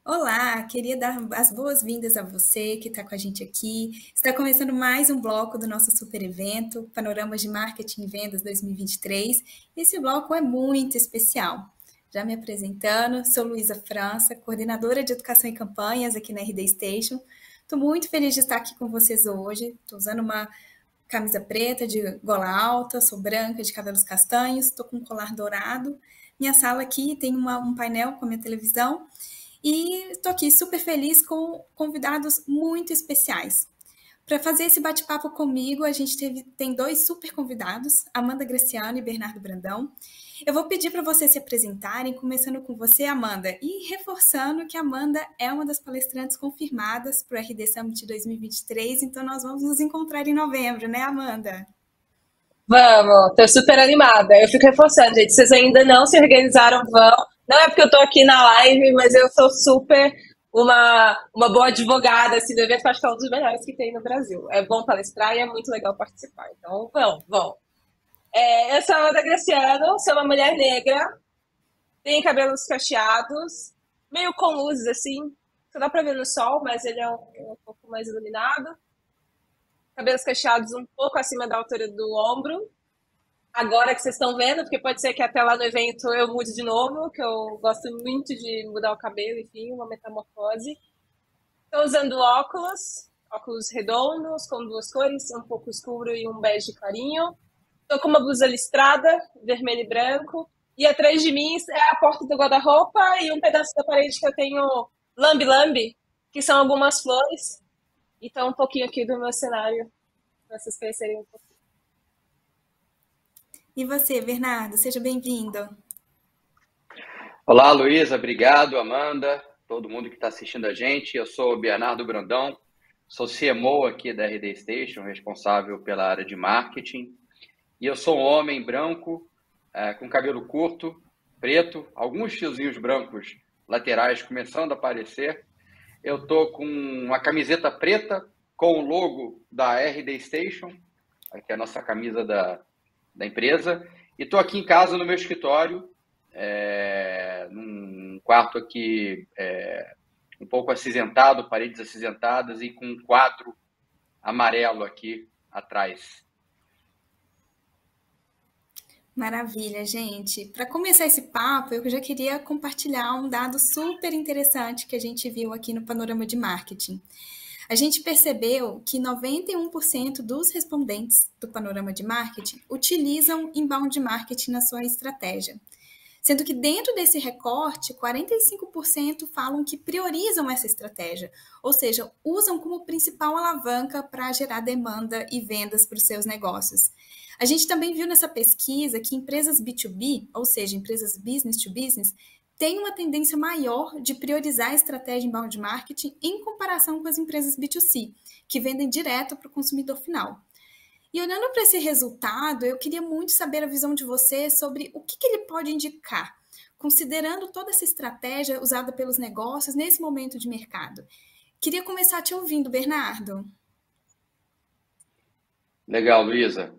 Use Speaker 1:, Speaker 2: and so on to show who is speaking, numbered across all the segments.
Speaker 1: Olá, queria dar as boas-vindas a você que está com a gente aqui. Está começando mais um bloco do nosso super evento, Panoramas de Marketing e Vendas 2023. Esse bloco é muito especial. Já me apresentando, sou Luísa França, coordenadora de Educação e Campanhas aqui na RD Station. Estou muito feliz de estar aqui com vocês hoje. Estou usando uma camisa preta de gola alta, sou branca, de cabelos castanhos, estou com um colar dourado. Minha sala aqui tem um painel com a minha televisão e estou aqui super feliz com convidados muito especiais. Para fazer esse bate-papo comigo, a gente tem dois super convidados, Amanda Graciano e Bernardo Brandão. Eu vou pedir para vocês se apresentarem, começando com você, Amanda, e reforçando que a Amanda é uma das palestrantes confirmadas para o RD Summit 2023, então nós vamos nos encontrar em novembro, né, Amanda?
Speaker 2: Vamos, tô super animada. Eu fico reforçando, gente. Vocês ainda não se organizaram, vão. Não é porque eu tô aqui na live, mas eu sou super uma boa advogada assim, do evento, que eu acho que é um dos melhores que tem no Brasil. É bom palestrar e é muito legal participar. Então, vão. Eu sou a Amanda Graciano, sou uma mulher negra, tenho cabelos cacheados, meio com luzes assim. Só dá pra ver no sol, mas ele é um pouco mais iluminado. Cabelos cacheados um pouco acima da altura do ombro. Agora que vocês estão vendo, porque pode ser que até lá no evento eu mude de novo, que eu gosto muito de mudar o cabelo, enfim, uma metamorfose. Estou usando óculos redondos, com duas cores, um pouco escuro e um bege clarinho. Estou com uma blusa listrada, vermelho e branco. E atrás de mim é a porta do guarda-roupa e um pedaço da parede que eu tenho lambe-lambe, que são algumas flores. E tá um pouquinho aqui do meu cenário, para vocês conhecerem um pouco.
Speaker 1: E você, Bernardo, seja bem-vindo.
Speaker 3: Olá, Luísa, obrigado, Amanda, todo mundo que está assistindo a gente. Eu sou o Bernardo Brandão, sou CMO aqui da RD Station, responsável pela área de marketing. E eu sou um homem branco, com cabelo curto, preto, alguns fiozinhos brancos laterais começando a aparecer. Eu tô com uma camiseta preta com o logo da RD Station, aqui é a nossa camisa da empresa, e estou aqui em casa no meu escritório, num quarto aqui um pouco acinzentado, paredes acinzentadas e com um quadro amarelo aqui atrás.
Speaker 1: Maravilha, gente. Para começar esse papo, eu já queria compartilhar um dado super interessante que a gente viu aqui no Panorama de Marketing. A gente percebeu que 91% dos respondentes do Panorama de Marketing utilizam inbound marketing na sua estratégia. Sendo que dentro desse recorte, 45% falam que priorizam essa estratégia, ou seja, usam como principal alavanca para gerar demanda e vendas para os seus negócios. A gente também viu nessa pesquisa que empresas B2B, ou seja, empresas business to business, têm uma tendência maior de priorizar a estratégia inbound marketing em comparação com as empresas B2C, que vendem direto para o consumidor final. E olhando para esse resultado, eu queria muito saber a visão de você sobre o que ele pode indicar, considerando toda essa estratégia usada pelos negócios nesse momento de mercado. Queria começar te ouvindo, Bernardo.
Speaker 3: Legal, Luísa.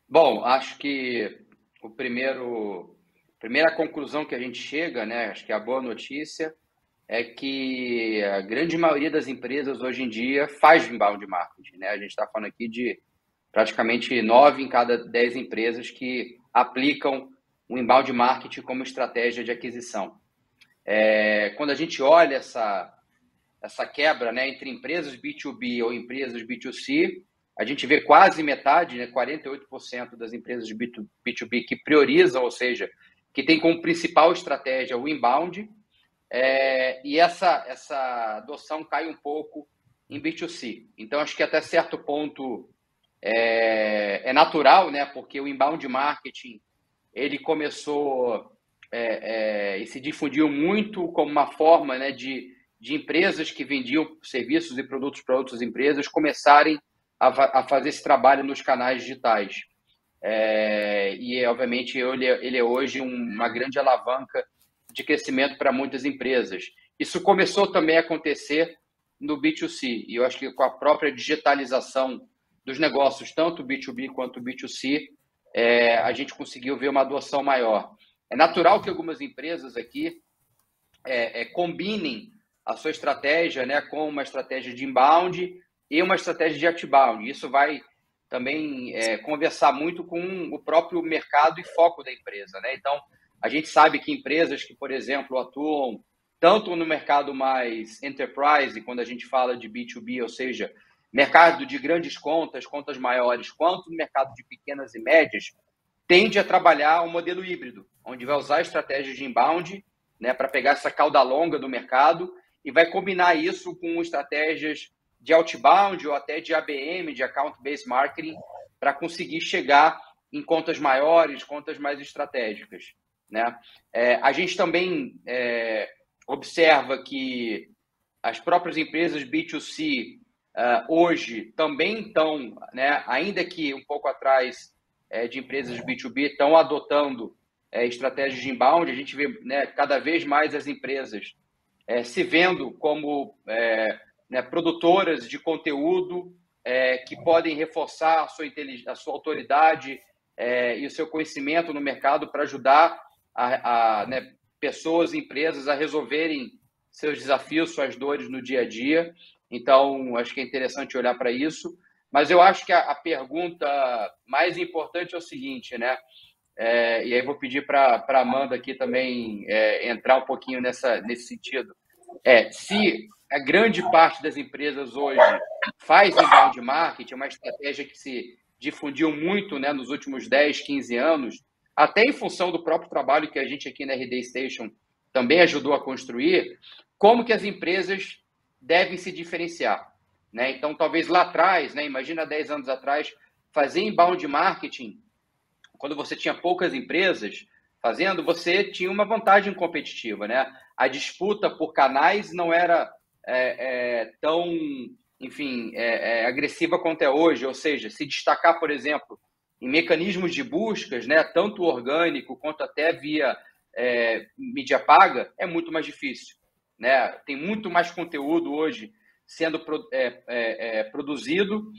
Speaker 3: Bom, acho que a primeira conclusão que a gente chega, né, acho que a boa notícia é que a grande maioria das empresas hoje em dia faz inbound marketing, né? A gente está falando aqui de praticamente 9 em cada 10 empresas que aplicam o inbound marketing como estratégia de aquisição. Quando a gente olha essa quebra, né, entre empresas B2B ou empresas B2C, a gente vê quase metade, né, 48% das empresas de B2B que priorizam, ou seja, que tem como principal estratégia o inbound, e essa adoção cai um pouco em B2C. Então, acho que até certo ponto é natural, né, porque o inbound marketing ele começou e se difundiu muito como uma forma, né, de empresas que vendiam serviços e produtos para outras empresas começarem a fazer esse trabalho nos canais digitais. Obviamente, ele é hoje uma grande alavanca de crescimento para muitas empresas. Isso começou também a acontecer no B2C, e eu acho que com a própria digitalização dos negócios, tanto B2B quanto B2C, a gente conseguiu ver uma adoção maior. É natural que algumas empresas aqui combinem a sua estratégia, né, com uma estratégia de inbound e uma estratégia de outbound. Isso vai também conversar muito com o próprio mercado e foco da empresa, né? Então, a gente sabe que empresas que, por exemplo, atuam tanto no mercado mais enterprise, quando a gente fala de B2B, ou seja, mercado de grandes contas, contas maiores, quanto no mercado de pequenas e médias, tende a trabalhar um modelo híbrido, onde vai usar estratégias de inbound, né, para pegar essa cauda longa do mercado e vai combinar isso com estratégias de outbound ou até de ABM, de Account Based Marketing, para conseguir chegar em contas maiores, contas mais estratégicas, né? A gente também observa que as próprias empresas B2C hoje também estão, né, ainda que um pouco atrás de empresas B2B, estão adotando estratégias de inbound. A gente vê, né, cada vez mais as empresas se vendo como né, produtoras de conteúdo que podem reforçar a sua autoridade e o seu conhecimento no mercado para ajudar né, pessoas e empresas a resolverem seus desafios, suas dores no dia a dia. Então, acho que é interessante olhar para isso. Mas eu acho que a pergunta mais importante é o seguinte, né? E aí vou pedir para a Amanda aqui também entrar um pouquinho nesse sentido. Se a grande parte das empresas hoje faz inbound marketing, uma estratégia que se difundiu muito, né, nos últimos 10, 15 anos, até em função do próprio trabalho que a gente aqui na RD Station também ajudou a construir, como que as empresas devem se diferenciar, né? Então, talvez lá atrás, né, imagina 10 anos atrás, fazer inbound marketing, quando você tinha poucas empresas fazendo, você tinha uma vantagem competitiva, né? A disputa por canais não era tão, enfim, agressiva quanto é hoje, ou seja, se destacar, por exemplo, em mecanismos de buscas, né, tanto orgânico quanto até via mídia paga, é muito mais difícil, né? Tem muito mais conteúdo hoje sendo produzido,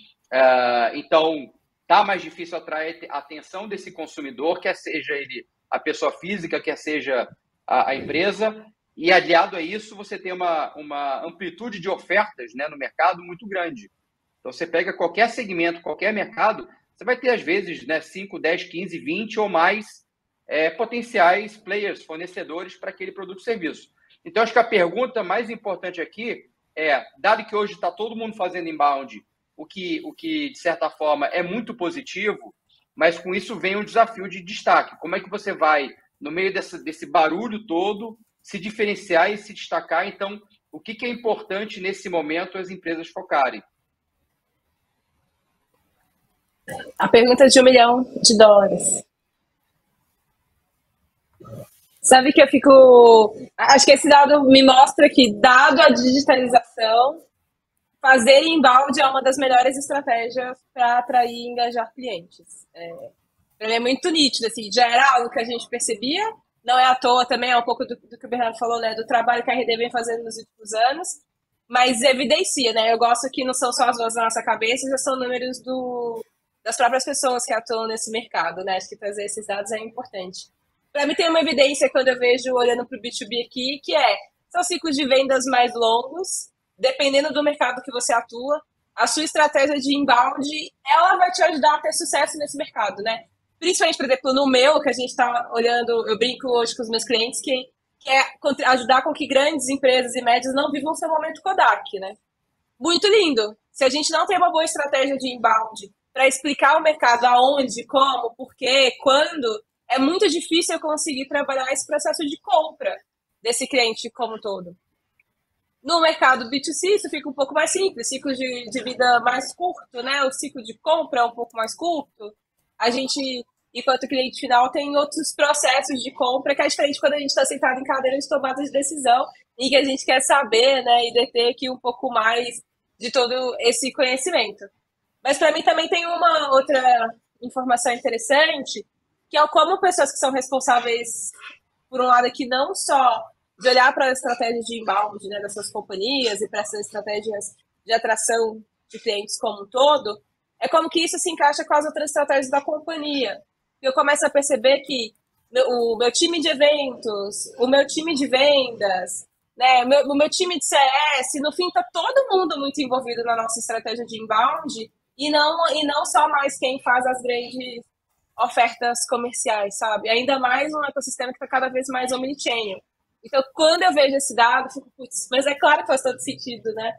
Speaker 3: então tá mais difícil atrair a atenção desse consumidor, quer seja ele a pessoa física, quer seja a empresa, e aliado a isso você tem uma amplitude de ofertas, né, no mercado muito grande. Então você pega qualquer segmento, qualquer mercado, você vai ter às vezes, né, 5, 10, 15, 20 ou mais potenciais players, fornecedores para aquele produto ou serviço. Então acho que a pergunta mais importante aqui dado que hoje está todo mundo fazendo inbound, o que, de certa forma, é muito positivo, mas com isso vem um desafio de destaque. Como é que você vai, no meio desse barulho todo, se diferenciar e se destacar? Então, o que é importante nesse momento as empresas focarem?
Speaker 2: A pergunta de $1 milhão. Sabe que eu fico... Acho que esse dado me mostra que, dado a digitalização, fazer inbound é uma das melhores estratégias para atrair e engajar clientes. Para mim é muito nítido, assim, já era algo que a gente percebia, não é à toa também, é um pouco do que o Bernardo falou, né, do trabalho que a RD vem fazendo nos últimos anos, mas evidencia, né, eu gosto que não são só as vozes da nossa cabeça, já são números das próprias pessoas que atuam nesse mercado, né, acho que trazer esses dados é importante. Para mim tem uma evidência quando eu vejo olhando para o B2B aqui, que são ciclos de vendas mais longos, dependendo do mercado que você atua, a sua estratégia de inbound, ela vai te ajudar a ter sucesso nesse mercado, né? Principalmente, por exemplo, no meu, que a gente está olhando, eu brinco hoje com os meus clientes, que é ajudar com que grandes empresas e médias não vivam seu momento Kodak, né? Muito lindo. Se a gente não tem uma boa estratégia de inbound para explicar ao mercado aonde, como, por quê, quando, é muito difícil eu conseguir trabalhar esse processo de compra desse cliente como um todo. No mercado B2C, isso fica um pouco mais simples, ciclo de vida mais curto, né? O ciclo de compra é um pouco mais curto. A gente, enquanto cliente final, tem outros processos de compra que é diferente quando a gente está sentado em cadeira de tomada de decisão e que a gente quer saber, né? E deter aqui um pouco mais de todo esse conhecimento. Mas para mim também tem uma outra informação interessante, que é como pessoas que são responsáveis, por um lado aqui, não só de olhar para a estratégia de inbound, né, das suas companhias e para essas estratégias de atração de clientes como um todo, é como que isso se encaixa com as outras estratégias da companhia. Eu começo a perceber que o meu time de eventos, o meu time de vendas, né? O meu time de CS, no fim, tá todo mundo muito envolvido na nossa estratégia de inbound e não só mais quem faz as grandes ofertas comerciais, sabe? Ainda mais um ecossistema que está cada vez mais omnichannel. Então, quando eu vejo esse dado, eu fico, putz, mas é claro que faz todo sentido, né?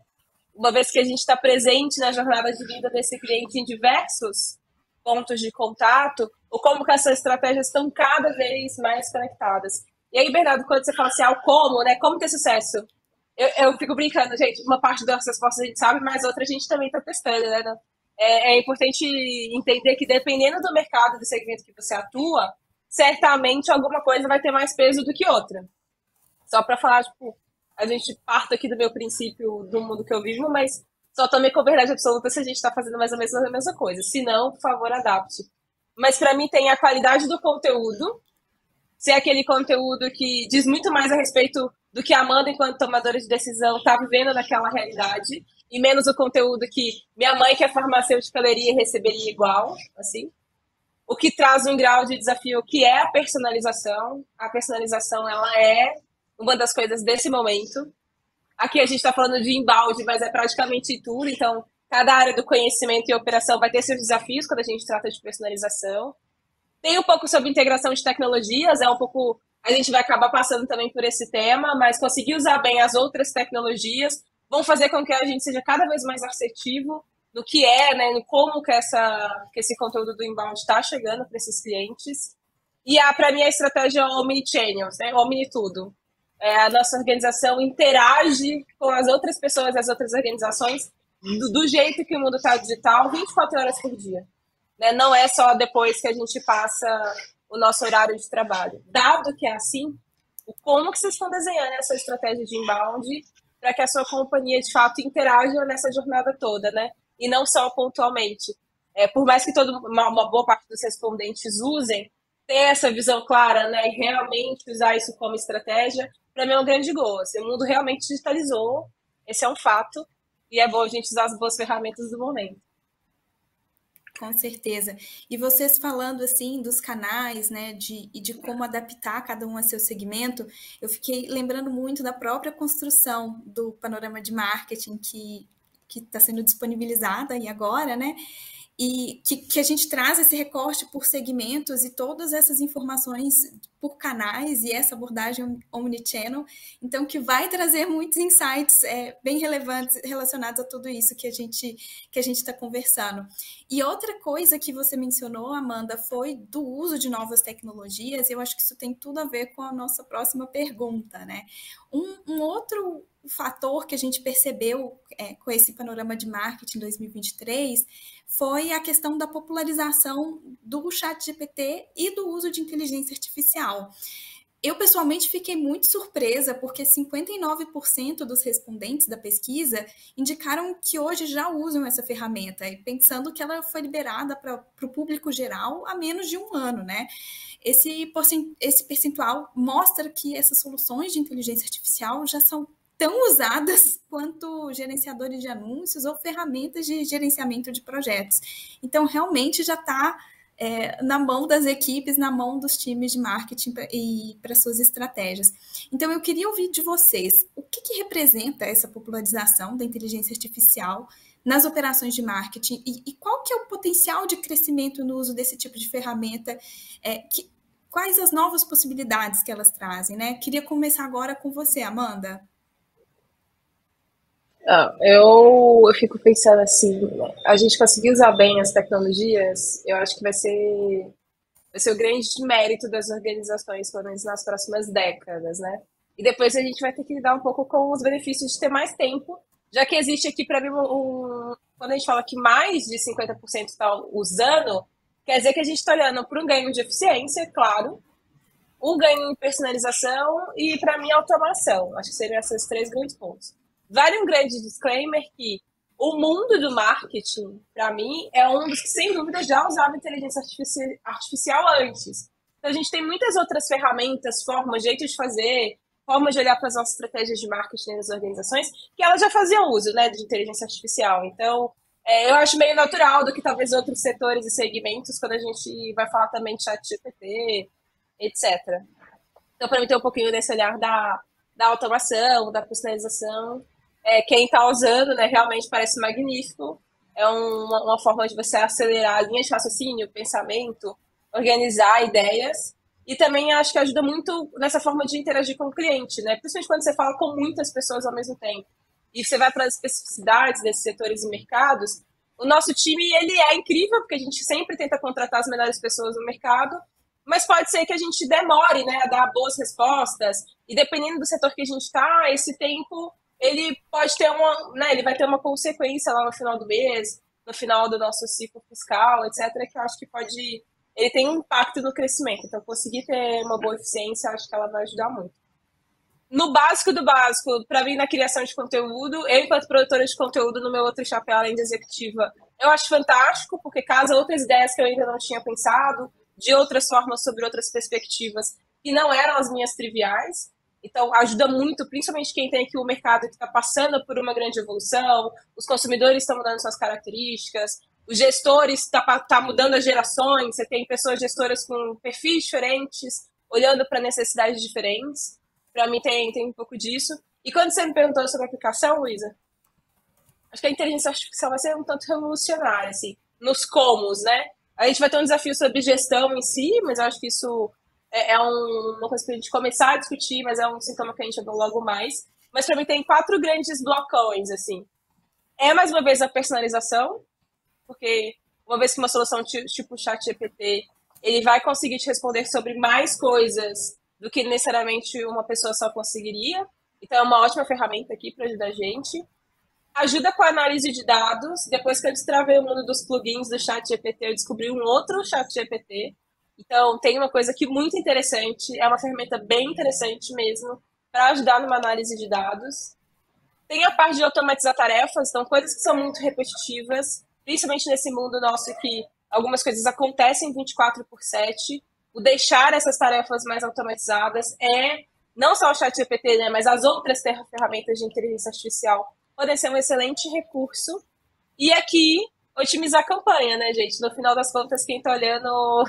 Speaker 2: Uma vez que a gente está presente na jornada de vida desse cliente em diversos pontos de contato, ou como que essas estratégias estão cada vez mais conectadas. E aí, Bernardo, quando você fala assim, o como, né? Como ter sucesso? Eu fico brincando, gente, uma parte das respostas a gente sabe, mas outra a gente também está testando, né? É importante entender que dependendo do mercado, do segmento que você atua, certamente alguma coisa vai ter mais peso do que outra. Só para falar, tipo, a gente parte aqui do meu princípio do mundo que eu vivo, mas só tomei com verdade absoluta se a gente está fazendo mais ou menos a mesma coisa. Se não, por favor, adapte. Mas para mim tem a qualidade do conteúdo, se é aquele conteúdo que diz muito mais a respeito do que a Amanda, enquanto tomadora de decisão, está vivendo naquela realidade, e menos o conteúdo que minha mãe, que é farmacêutica, leria e receberia igual, assim. O que traz um grau de desafio que é a personalização. A personalização, ela é uma das coisas desse momento. Aqui a gente está falando de embalde, mas é praticamente tudo. Então, cada área do conhecimento e operação vai ter seus desafios quando a gente trata de personalização. Tem um pouco sobre integração de tecnologias, é um pouco... A gente vai acabar passando também por esse tema, mas conseguir usar bem as outras tecnologias vão fazer com que a gente seja cada vez mais assertivo no que é, né, no como que esse conteúdo do inbound está chegando para esses clientes. E, para mim, a estratégia omnichannel, né, omni tudo. A nossa organização interage com as outras pessoas, as outras organizações, do jeito que o mundo está digital, 24 horas por dia. Né? Não é só depois que a gente passa o nosso horário de trabalho. Dado que é assim, como que vocês estão desenhando essa estratégia de inbound para que a sua companhia, de fato, interaja nessa jornada toda, né? E não só pontualmente. Por mais que uma boa parte dos respondentes usem, ter essa visão clara, né? E realmente usar isso como estratégia, para mim é um grande gol. Assim, o mundo realmente digitalizou, esse é um fato, e é bom a gente usar as boas ferramentas do momento.
Speaker 1: Com certeza. E vocês falando assim dos canais, né, e de como adaptar cada um a seu segmento, eu fiquei lembrando muito da própria construção do panorama de marketing que está sendo disponibilizada aí agora, né? E que a gente traz esse recorte por segmentos e todas essas informações por canais e essa abordagem omnichannel, então que vai trazer muitos insights bem relevantes relacionados a tudo isso que a gente está conversando. E outra coisa que você mencionou, Amanda, foi do uso de novas tecnologias, e eu acho que isso tem tudo a ver com a nossa próxima pergunta, né? Um outro fator que a gente percebeu com esse panorama de marketing 2023 foi a questão da popularização do ChatGPT e do uso de inteligência artificial. Eu, pessoalmente, fiquei muito surpresa, porque 59% dos respondentes da pesquisa indicaram que hoje já usam essa ferramenta, e pensando que ela foi liberada para o público geral há menos de um ano, né? Esse percentual mostra que essas soluções de inteligência artificial já são tão usadas quanto gerenciadores de anúncios ou ferramentas de gerenciamento de projetos. Então, realmente já está na mão das equipes, na mão dos times de marketing e para suas estratégias. Então, eu queria ouvir de vocês o que representa essa popularização da inteligência artificial nas operações de marketing e qual que é o potencial de crescimento no uso desse tipo de ferramenta, quais as novas possibilidades que elas trazem, né? Queria começar agora com você, Amanda.
Speaker 2: Eu fico pensando assim, a gente conseguir usar bem as tecnologias, eu acho que vai ser o grande mérito das organizações, pelo menos nas próximas décadas, né? E depois a gente vai ter que lidar um pouco com os benefícios de ter mais tempo, já que existe aqui para mim quando a gente fala que mais de 50% está usando, quer dizer que a gente está olhando para um ganho de eficiência, claro, um ganho em personalização e, para mim, automação. Acho que seriam esses três grandes pontos. Vale um grande disclaimer que o mundo do marketing, para mim, é um dos que, sem dúvida, já usava inteligência artificial antes. Então, a gente tem muitas outras ferramentas, formas, jeitos de fazer, formas de olhar para as nossas estratégias de marketing nas organizações, que elas já faziam uso, né, de inteligência artificial. Então, eu acho meio natural do que talvez outros setores e segmentos, quando a gente vai falar também de ChatGPT, etc. Então, para mim, tem um pouquinho desse olhar da da automação, da personalização. Quem está usando, né, realmente parece magnífico. É uma forma de você acelerar a linha de raciocínio, pensamento, organizar ideias. E também acho que ajuda muito nessa forma de interagir com o cliente, né? Principalmente quando você fala com muitas pessoas ao mesmo tempo. E você vai para as especificidades desses setores e mercados. O nosso time, ele é incrível, porque a gente sempre tenta contratar as melhores pessoas no mercado, mas pode ser que a gente demore, né, a dar boas respostas. E dependendo do setor que a gente está, esse tempo, ele pode ter né, ele vai ter uma consequência lá no final do mês, no final do nosso ciclo fiscal, etc., que eu acho que pode... Ele tem um impacto no crescimento. Então, conseguir ter uma boa eficiência, acho que ela vai ajudar muito. No básico do básico, para mim, na criação de conteúdo, eu, enquanto produtora de conteúdo, no meu outro chapéu, além de executiva, eu acho fantástico, porque casa outras ideias que eu ainda não tinha pensado, de outras formas, sobre outras perspectivas, que não eram as minhas triviais. Então, ajuda muito, principalmente quem tem aqui o mercado que está passando por uma grande evolução, os consumidores estão mudando suas características, os gestores tá mudando as gerações, você tem pessoas gestoras com perfis diferentes, olhando para necessidades diferentes. Para mim tem um pouco disso. E quando você me perguntou sobre a aplicação, Luísa, acho que a inteligência artificial vai ser um tanto revolucionária, assim, nos comos, né? A gente vai ter um desafio sobre gestão em si, mas eu acho que isso uma coisa para a gente começar a discutir, mas é um sintoma que a gente vai logo mais. Mas para mim tem 4 grandes blocões, assim. Mais uma vez, a personalização, porque uma vez que uma solução tipo o ChatGPT, ele vai conseguir te responder sobre mais coisas do que necessariamente uma pessoa só conseguiria. Então, é uma ótima ferramenta aqui para ajudar a gente. Ajuda com a análise de dados. Depois que eu destravei o mundo dos plugins do ChatGPT, eu descobri um outro ChatGPT. Então, tem uma coisa aqui muito interessante. É uma ferramenta bem interessante mesmo para ajudar numa análise de dados. Tem a parte de automatizar tarefas. Então, coisas que são muito repetitivas, principalmente nesse mundo nosso que algumas coisas acontecem 24/7. O deixar essas tarefas mais automatizadas não só o ChatGPT, né, mas as outras ferramentas de inteligência artificial podem ser um excelente recurso. E aqui, otimizar a campanha, né, gente? No final das contas, quem está olhando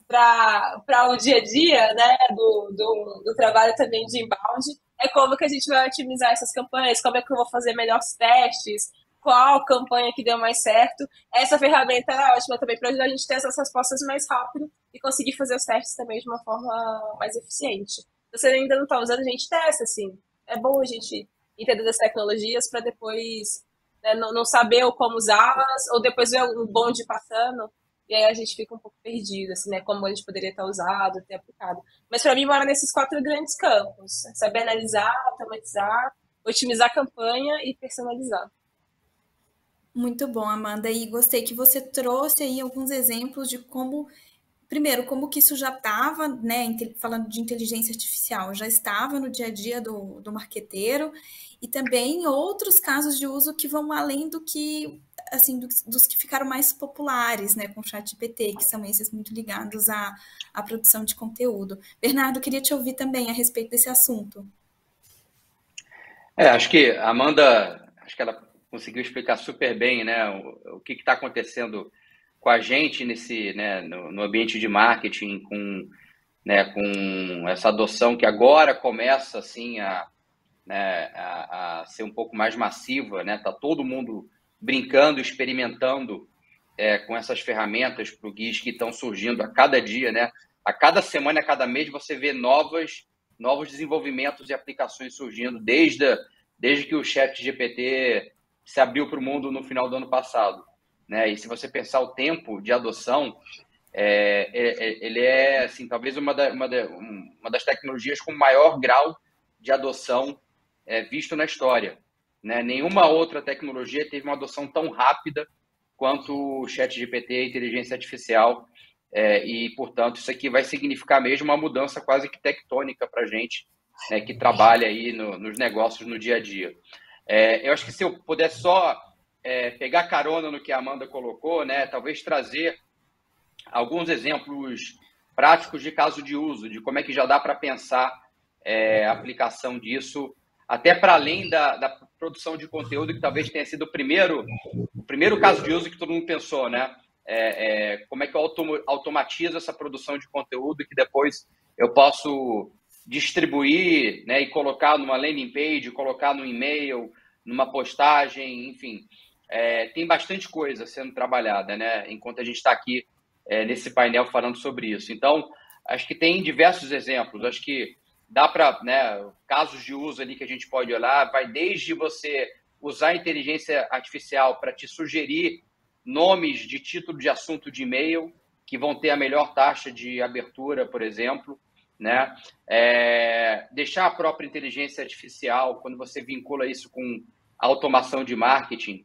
Speaker 2: para o dia a dia, né, do trabalho também de inbound, é como que a gente vai otimizar essas campanhas, como é que eu vou fazer melhores testes, qual campanha que deu mais certo. Essa ferramenta é ótima também para ajudar a gente a ter essas respostas mais rápido e conseguir fazer os testes também de uma forma mais eficiente. Se você ainda não está usando, a gente testa, assim. É bom a gente entender das tecnologias para depois, né, não saber como usá-las, ou depois ver um bonde passando, e aí a gente fica um pouco perdido, assim, né, como a gente poderia estar usado, ter aplicado. Mas para mim, mora nesses 4 grandes campos. Saber analisar, automatizar, otimizar a campanha e personalizar.
Speaker 1: Muito bom, Amanda. E gostei que você trouxe aí alguns exemplos de como, primeiro, como que isso já estava, né, falando de inteligência artificial, já estava no dia a dia do marqueteiro, e também outros casos de uso que vão além do que, assim, dos que ficaram mais populares, né, com o ChatGPT, que são esses muito ligados à produção de conteúdo. Bernardo, queria te ouvir também a respeito desse assunto.
Speaker 3: Acho que a Amanda, ela conseguiu explicar super bem, né, o que está acontecendo com a gente no ambiente de marketing, com essa adoção que agora começa assim, a ser um pouco mais massiva, né? Tá todo mundo brincando, experimentando com essas ferramentas plugins que estão surgindo a cada dia, né? A cada semana, a cada mês, você vê novos desenvolvimentos e aplicações surgindo, desde que o ChatGPT se abriu para o mundo no final do ano passado, né? E se você pensar o tempo de adoção, ele é assim, talvez uma das tecnologias com maior grau de adoção visto na história, né? Nenhuma outra tecnologia teve uma adoção tão rápida quanto o ChatGPT, a inteligência artificial, e, portanto, isso aqui vai significar mesmo uma mudança quase que tectônica para a gente, né, que trabalha aí nos negócios no dia a dia. Eu acho que se eu puder só pegar carona no que a Amanda colocou, né, talvez trazer alguns exemplos práticos de caso de uso, de como é que já dá para pensar a aplicação disso, até para além da produção de conteúdo, que talvez tenha sido o primeiro caso de uso que todo mundo pensou, né? Como é que eu automatizo essa produção de conteúdo que depois eu posso distribuir, né, e colocar numa landing page, colocar no e-mail, numa postagem, enfim. Tem bastante coisa sendo trabalhada, né, enquanto a gente está aqui nesse painel falando sobre isso. Então, acho que tem diversos exemplos. Acho que dá para, né, casos de uso ali que a gente pode olhar, vai desde você usar a inteligência artificial para te sugerir nomes de título de assunto de e-mail que vão ter a melhor taxa de abertura, por exemplo, né? Deixar a própria inteligência artificial, quando você vincula isso com automação de marketing,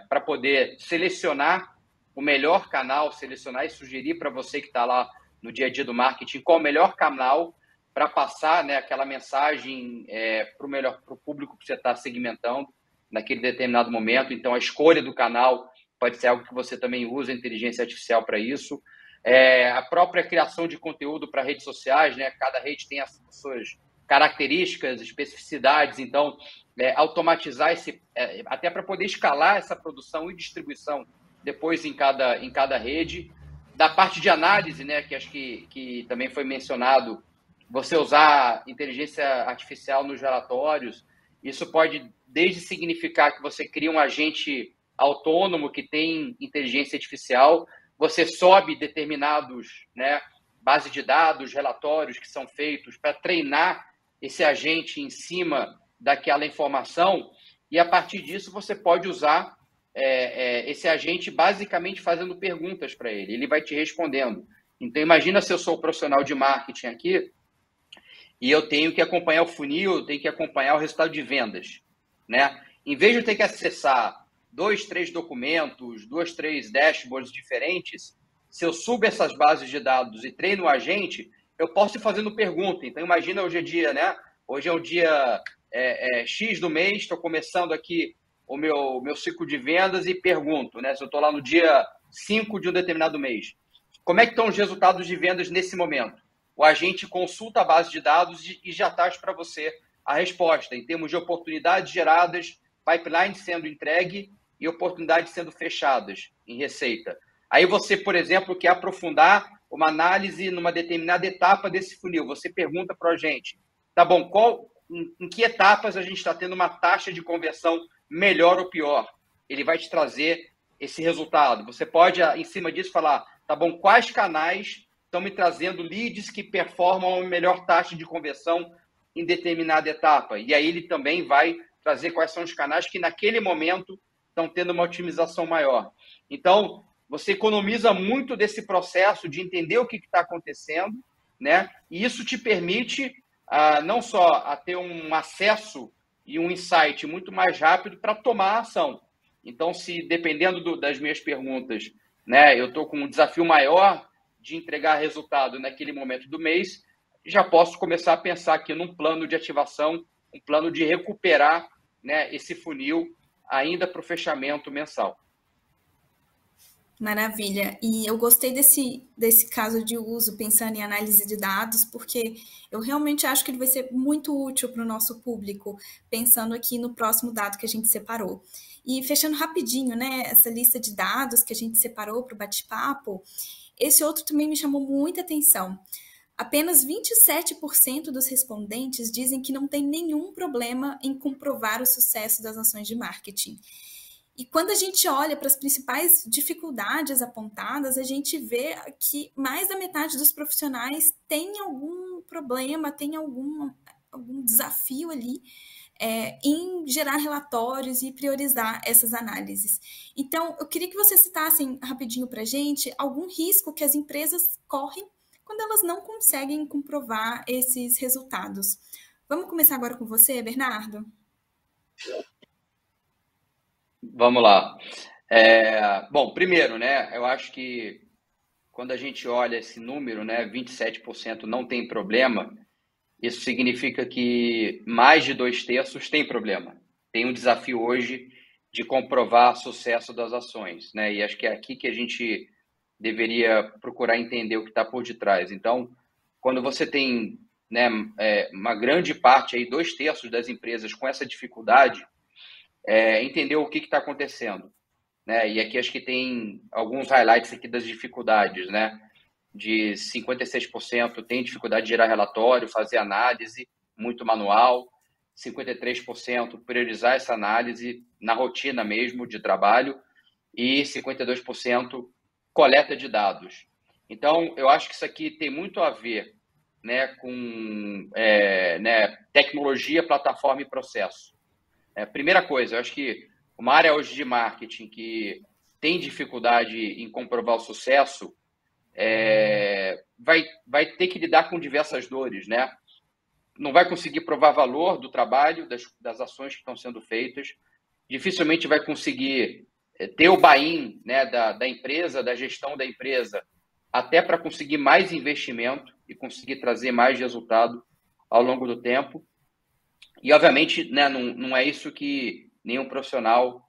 Speaker 3: para poder selecionar o melhor canal, selecionar e sugerir para você que está lá no dia a dia do marketing qual o melhor canal para passar, né, aquela mensagem para o público que você está segmentando naquele determinado momento. Então, a escolha do canal pode ser algo que você também usa a inteligência artificial para isso. A própria criação de conteúdo para redes sociais, né? Cada rede tem as suas características, especificidades, então automatizar até para poder escalar essa produção e distribuição depois em cada rede. Da parte de análise, né, que acho que também foi mencionado, você usar inteligência artificial nos relatórios, isso pode desde significar que você cria um agente autônomo que tem inteligência artificial, você sobe determinados, né, base de dados, relatórios que são feitos para treinar esse agente em cima daquela informação, e a partir disso você pode usar esse agente basicamente fazendo perguntas para ele, ele vai te respondendo. Então, imagina se eu sou profissional de marketing aqui e eu tenho que acompanhar o funil, eu tenho que acompanhar o resultado de vendas, né? Em vez de eu ter que acessar 2, 3 documentos, 2, 3 dashboards diferentes, se eu subo essas bases de dados e treino o agente, eu posso ir fazendo pergunta. Então, imagina hoje é dia, né? Hoje é o dia X do mês, estou começando aqui o meu ciclo de vendas e pergunto, né? Se eu estou lá no dia 5 de um determinado mês, como é que estão os resultados de vendas nesse momento? O agente consulta a base de dados e já traz para você a resposta, em termos de oportunidades geradas, pipeline sendo entregue e oportunidades sendo fechadas em receita. Aí você, por exemplo, quer aprofundar uma análise numa determinada etapa desse funil. Você pergunta para o agente, tá bom, em que etapas a gente está tendo uma taxa de conversão melhor ou pior? Ele vai te trazer esse resultado. Você pode, em cima disso, falar, tá bom, quais canais estão me trazendo leads que performam a melhor taxa de conversão em determinada etapa? E aí ele também vai trazer quais são os canais que naquele momento estão tendo uma otimização maior. Então, você economiza muito desse processo de entender o que está acontecendo, né? E isso te permite não só a ter um acesso e um insight muito mais rápido para tomar ação. Então, se dependendo das minhas perguntas, né, eu estou com um desafio maior de entregar resultado naquele momento do mês, já posso começar a pensar aqui num plano de ativação, um plano de recuperar, né, esse funil ainda para o fechamento mensal.
Speaker 1: Maravilha. E eu gostei desse caso de uso, pensando em análise de dados, porque eu realmente acho que ele vai ser muito útil para o nosso público, pensando aqui no próximo dado que a gente separou. E fechando rapidinho, né, essa lista de dados que a gente separou para o bate-papo, esse outro também me chamou muita atenção. Apenas 27% dos respondentes dizem que não tem nenhum problema em comprovar o sucesso das ações de marketing. E quando a gente olha para as principais dificuldades apontadas, a gente vê que mais da metade dos profissionais tem algum problema, tem algum desafio ali em gerar relatórios e priorizar essas análises. Então, eu queria que vocês citassem rapidinho para a gente algum risco que as empresas correm quando elas não conseguem comprovar esses resultados. Vamos começar agora com você, Bernardo?
Speaker 3: Vamos lá. Bom, primeiro, né, eu acho que quando a gente olha esse número, né, 27% não tem problema, isso significa que mais de 2/3 tem problema. Tem um desafio hoje de comprovar sucesso das ações, né? E acho que é aqui que a gente deveria procurar entender o que está por detrás. Então, quando você tem, né, uma grande parte, aí 2/3 das empresas com essa dificuldade, entender o que está acontecendo, né? E aqui acho que tem alguns highlights aqui das dificuldades, né? de 56% tem dificuldade de gerar relatório, fazer análise, muito manual, 53% priorizar essa análise na rotina mesmo de trabalho e 52% coleta de dados. Então, eu acho que isso aqui tem muito a ver, né, com tecnologia, plataforma e processo. Primeira coisa, eu acho que uma área hoje de marketing que tem dificuldade em comprovar o sucesso vai ter que lidar com diversas dores, né? Não vai conseguir provar valor do trabalho, das ações que estão sendo feitas, dificilmente vai conseguir ter o buy-in, né, da empresa, da gestão da empresa, até para conseguir mais investimento e conseguir trazer mais resultado ao longo do tempo. E, obviamente, né, não é isso que nenhum profissional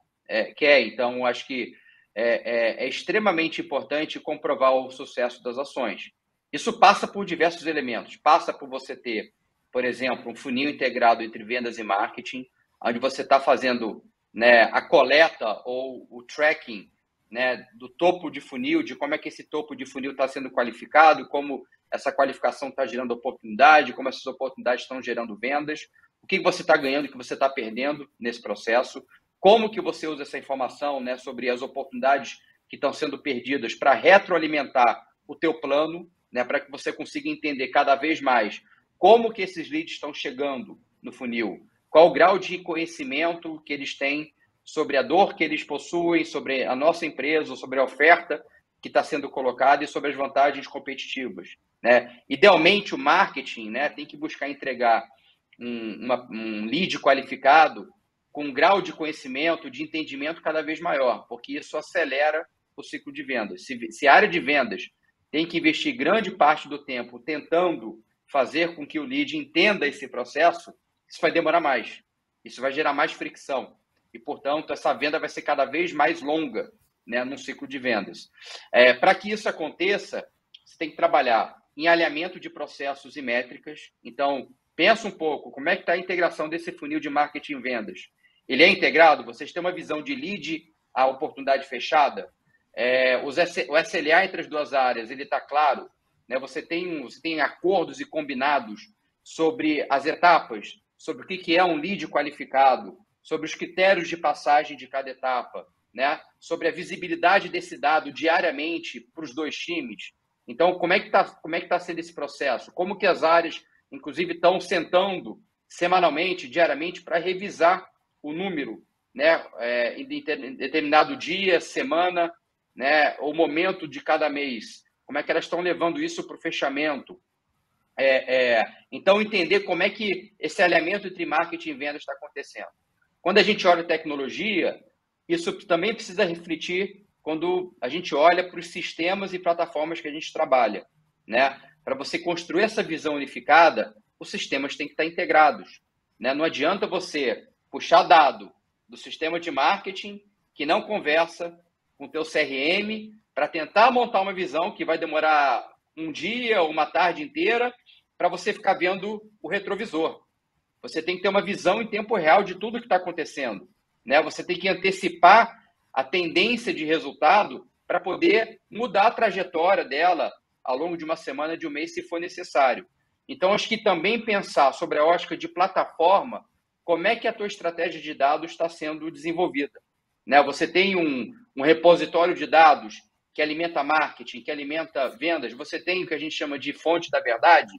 Speaker 3: quer. Então, acho que é extremamente importante comprovar o sucesso das ações. Isso passa por diversos elementos. Passa por você ter, por exemplo, um funil integrado entre vendas e marketing, onde você está fazendo, né, a coleta ou o tracking, né, do topo de funil, de como é que esse topo de funil está sendo qualificado, como essa qualificação está gerando oportunidade, como essas oportunidades estão gerando vendas, o que você está ganhando e o que você está perdendo nesse processo, como que você usa essa informação, né, sobre as oportunidades que estão sendo perdidas para retroalimentar o teu plano, né, para que você consiga entender cada vez mais como que esses leads estão chegando no funil, qual o grau de conhecimento que eles têm sobre a dor que eles possuem, sobre a nossa empresa, sobre a oferta que está sendo colocada e sobre as vantagens competitivas, né? Idealmente, o marketing, né, tem que buscar entregar um lead qualificado com um grau de conhecimento, de entendimento cada vez maior, porque isso acelera o ciclo de vendas. Se a área de vendas tem que investir grande parte do tempo tentando fazer com que o lead entenda esse processo, isso vai demorar mais. Isso vai gerar mais fricção. E, portanto, essa venda vai ser cada vez mais longa, né, num ciclo de vendas. Para que isso aconteça, você tem que trabalhar em alinhamento de processos e métricas. Então, pensa um pouco, como é que está a integração desse funil de marketing e vendas? Ele é integrado? Vocês têm uma visão de lead a oportunidade fechada? O SLA entre as duas áreas, ele está claro? Né? Você tem acordos e combinados sobre as etapas, sobre o que é um lead qualificado, sobre os critérios de passagem de cada etapa, né? Sobre a visibilidade desse dado diariamente para os dois times. Então, como é que tá sendo esse processo? Como que as áreas, inclusive, estão sentando semanalmente, diariamente, para revisar o número, né? Em determinado dia, semana, né? O momento de cada mês. Como é que elas estão levando isso para o fechamento? Então, entender como é que esse alinhamento entre marketing e vendas está acontecendo. Quando a gente olha tecnologia, isso também precisa refletir quando a gente olha para os sistemas e plataformas que a gente trabalha, né? Para você construir essa visão unificada, os sistemas têm que estar integrados, né? Não adianta você puxar dado do sistema de marketing que não conversa com o teu CRM para tentar montar uma visão que vai demorar um dia ou uma tarde inteira para você ficar vendo o retrovisor. Você tem que ter uma visão em tempo real de tudo que está acontecendo, né? Você tem que antecipar a tendência de resultado para poder mudar a trajetória dela ao longo de uma semana, de um mês, se for necessário. Então, acho que também pensar sobre a ótica de plataforma, como é que a tua estratégia de dados está sendo desenvolvida, né? Você tem um repositório de dados que alimenta marketing, que alimenta vendas. Você tem o que a gente chama de fonte da verdade,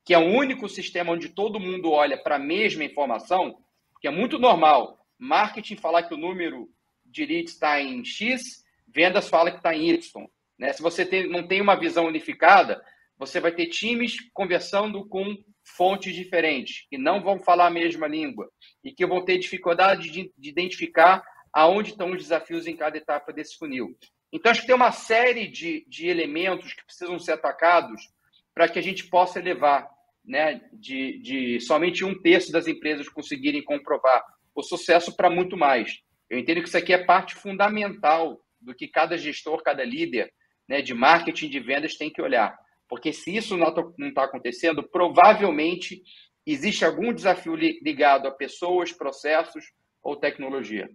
Speaker 3: que é o único sistema onde todo mundo olha para a mesma informação, que é muito normal marketing falar que o número de leads está em X, vendas fala que está em Y. Né? Se você não tem uma visão unificada, você vai ter times conversando com fontes diferentes, que não vão falar a mesma língua e que vão ter dificuldade de identificar aonde estão os desafios em cada etapa desse funil. Então, acho que tem uma série de elementos que precisam ser atacados para que a gente possa elevar, né, de somente 1/3 das empresas conseguirem comprovar o sucesso para muito mais. Eu entendo que isso aqui é parte fundamental do que cada gestor, cada líder, né, de marketing, de vendas tem que olhar. Porque se isso não está acontecendo, provavelmente existe algum desafio ligado a pessoas, processos ou tecnologia.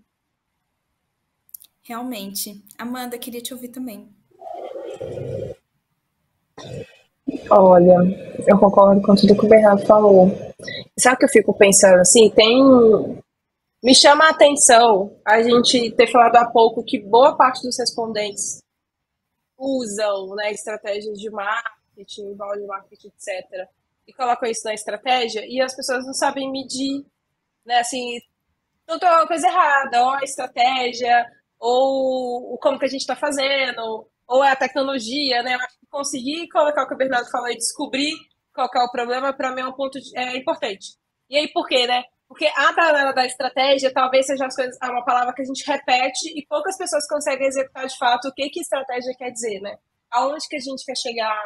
Speaker 1: Realmente. Amanda, queria te ouvir também.
Speaker 2: Olha, eu concordo com tudo que o Bernardo falou. Sabe o que eu fico pensando assim? Me chama a atenção a gente ter falado há pouco que boa parte dos respondentes usam, né, estratégias de marketing, inbound marketing, etc. E colocam isso na estratégia e as pessoas não sabem medir, né? Assim, tudo é uma coisa errada, ou a estratégia, ou o como que a gente está fazendo, ou é a tecnologia, né? Eu acho que conseguir colocar o que o Bernardo falou e descobrir qual que é o problema, para mim é um ponto importante. E aí, por quê, né? Porque a parada da estratégia talvez seja uma palavra que a gente repete e poucas pessoas conseguem executar de fato o que, que estratégia quer dizer, né? Aonde que a gente quer chegar.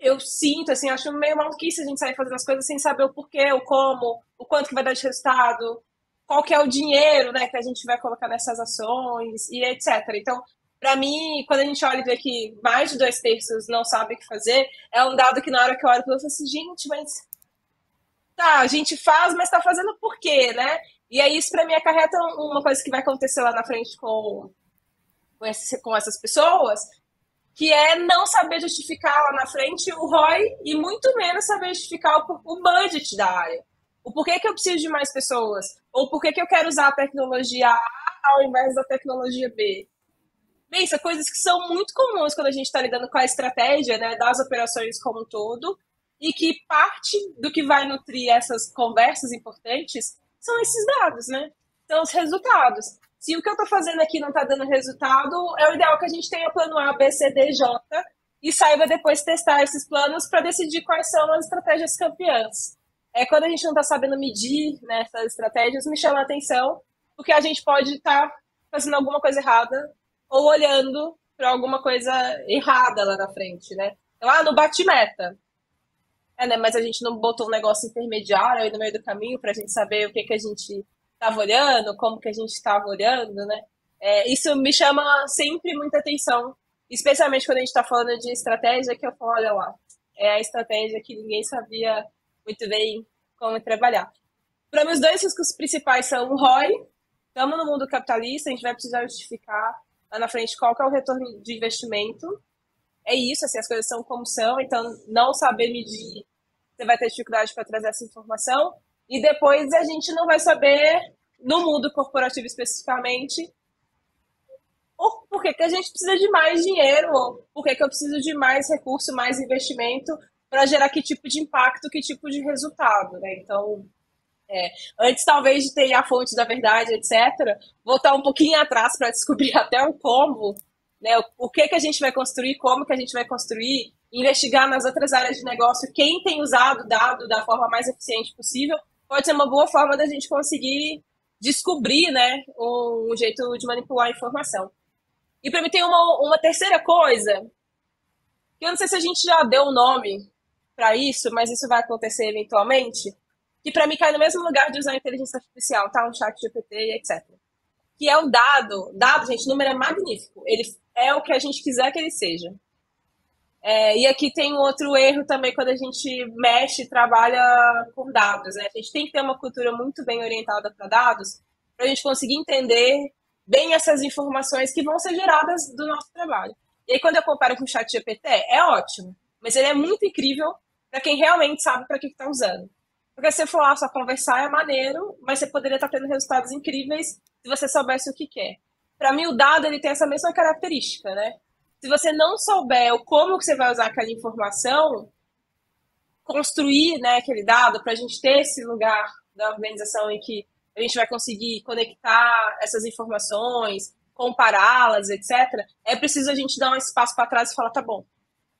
Speaker 2: Eu sinto, assim, acho meio maluquice a gente sair fazendo as coisas sem saber o porquê, o como, o quanto que vai dar de resultado, qual que é o dinheiro, né, que a gente vai colocar nessas ações e etc. Então, para mim, quando a gente olha e vê que mais de 2/3 não sabe o que fazer, é um dado que na hora que eu olho, eu falo assim, gente, mas tá, a gente faz, mas tá fazendo por quê, né? E aí isso para mim acarreta uma coisa que vai acontecer lá na frente com essas pessoas, que é não saber justificar lá na frente o ROI e muito menos saber justificar o budget da área. O porquê que eu preciso de mais pessoas, ou porquê que eu quero usar a tecnologia A ao invés da tecnologia B. Bem, são coisas que são muito comuns quando a gente está lidando com a estratégia, né, das operações como um todo, e que parte do que vai nutrir essas conversas importantes são esses dados, né? São os resultados. Se o que eu estou fazendo aqui não está dando resultado, é o ideal que a gente tenha plano A, B, C, D, J e saiba depois testar esses planos para decidir quais são as estratégias campeãs. Quando a gente não está sabendo medir, né, essas estratégias, me chama a atenção, porque a gente pode estar fazendo alguma coisa errada ou olhando para alguma coisa errada lá na frente, né? Então, no bate-meta. Né? Mas a gente não botou um negócio intermediário aí no meio do caminho para a gente saber o que, que a gente estava olhando, como que a gente estava olhando, né? Isso me chama sempre muita atenção, especialmente quando a gente está falando de estratégia, que eu falo, olha lá, é a estratégia que ninguém sabia muito bem como trabalhar. Para mim, os dois riscos principais são o ROI, estamos no mundo capitalista, a gente vai precisar justificar lá na frente qual que é o retorno de investimento. É isso, assim, as coisas são como são, então não saber medir, você vai ter dificuldade para trazer essa informação. E depois a gente não vai saber, no mundo corporativo especificamente, por que, que a gente precisa de mais dinheiro, ou por que, que eu preciso de mais recurso, mais investimento para gerar que tipo de impacto, que tipo de resultado, né? Então, antes talvez de ter a fonte da verdade, etc., voltar um pouquinho atrás para descobrir até o como, né? O que, que a gente vai construir, como que a gente vai construir, investigar nas outras áreas de negócio quem tem usado o dado da forma mais eficiente possível, pode ser uma boa forma da gente conseguir descobrir, né, um jeito de manipular a informação. E para mim tem uma terceira coisa, que eu não sei se a gente já deu um nome para isso, mas isso vai acontecer eventualmente, que para mim cai no mesmo lugar de usar a inteligência artificial, tá? Um chat GPT e etc. Que é o dado. Dado, gente, número é magnífico. Ele é o que a gente quiser que ele seja. E aqui tem um outro erro também quando a gente mexe e trabalha com dados, né? A gente tem que ter uma cultura muito bem orientada para dados para a gente conseguir entender bem essas informações que vão ser geradas do nosso trabalho. E aí, quando eu comparo com o chat GPT, é ótimo, mas ele é muito incrível para quem realmente sabe para que está usando. Porque se você for lá só conversar é maneiro, mas você poderia estar tendo resultados incríveis se você soubesse o que quer. Para mim, o dado ele tem essa mesma característica, né? Se você não souber o como que você vai usar aquela informação, construir, né, aquele dado para a gente ter esse lugar da organização em que a gente vai conseguir conectar essas informações, compará-las, etc., é preciso a gente dar um espaço para trás e falar, tá bom,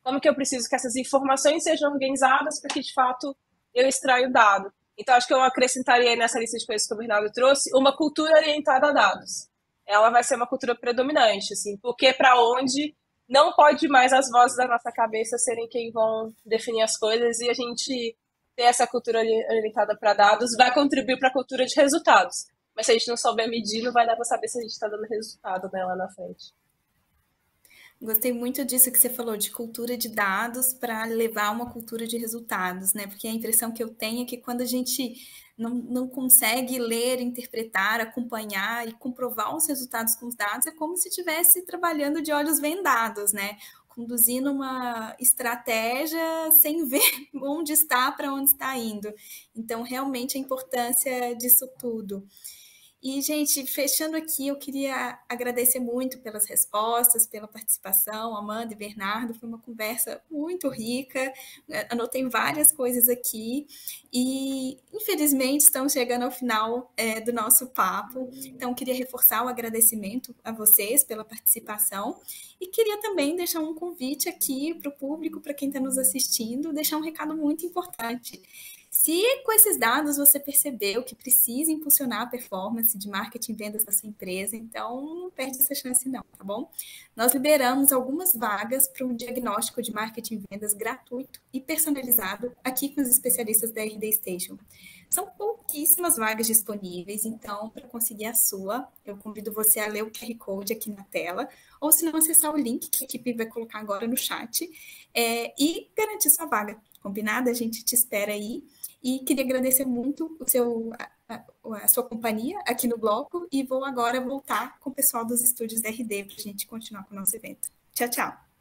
Speaker 2: como que eu preciso que essas informações sejam organizadas para que, de fato, eu extraia o dado. Então, acho que eu acrescentaria nessa lista de coisas que o Bernardo trouxe uma cultura orientada a dados. Ela vai ser uma cultura predominante, assim, porque para onde não pode mais as vozes da nossa cabeça serem quem vão definir as coisas e a gente ter essa cultura orientada para dados vai contribuir para a cultura de resultados. Mas se a gente não souber medir, não vai dar para saber se a gente está dando resultado, né, lá na frente.
Speaker 1: Gostei muito disso que você falou, de cultura de dados para levar a uma cultura de resultados, né? Porque a impressão que eu tenho é que quando a gente não consegue ler, interpretar, acompanhar e comprovar os resultados com os dados, é como se estivesse trabalhando de olhos vendados, né? conduzindo uma estratégia sem ver onde está, para onde está indo. Então, realmente, a importância disso tudo. E, gente, fechando aqui, eu queria agradecer muito pelas respostas, pela participação, Amanda e Bernardo. Foi uma conversa muito rica, anotei várias coisas aqui e, infelizmente, estamos chegando ao final do nosso papo. Então, queria reforçar o agradecimento a vocês pela participação e queria também deixar um convite aqui para o público, para quem está nos assistindo, deixar um recado muito importante. Se com esses dados você percebeu que precisa impulsionar a performance de marketing e vendas da sua empresa, então não perde essa chance não, tá bom? Nós liberamos algumas vagas para um diagnóstico de marketing e vendas gratuito e personalizado aqui com os especialistas da RD Station. São pouquíssimas vagas disponíveis, então para conseguir a sua, eu convido você a ler o QR Code aqui na tela, ou se não acessar o link que a equipe vai colocar agora no chat e garantir sua vaga. Combinado? A gente te espera aí. E queria agradecer muito a sua companhia aqui no bloco e vou agora voltar com o pessoal dos estúdios da RD para a gente continuar com o nosso evento. Tchau, tchau!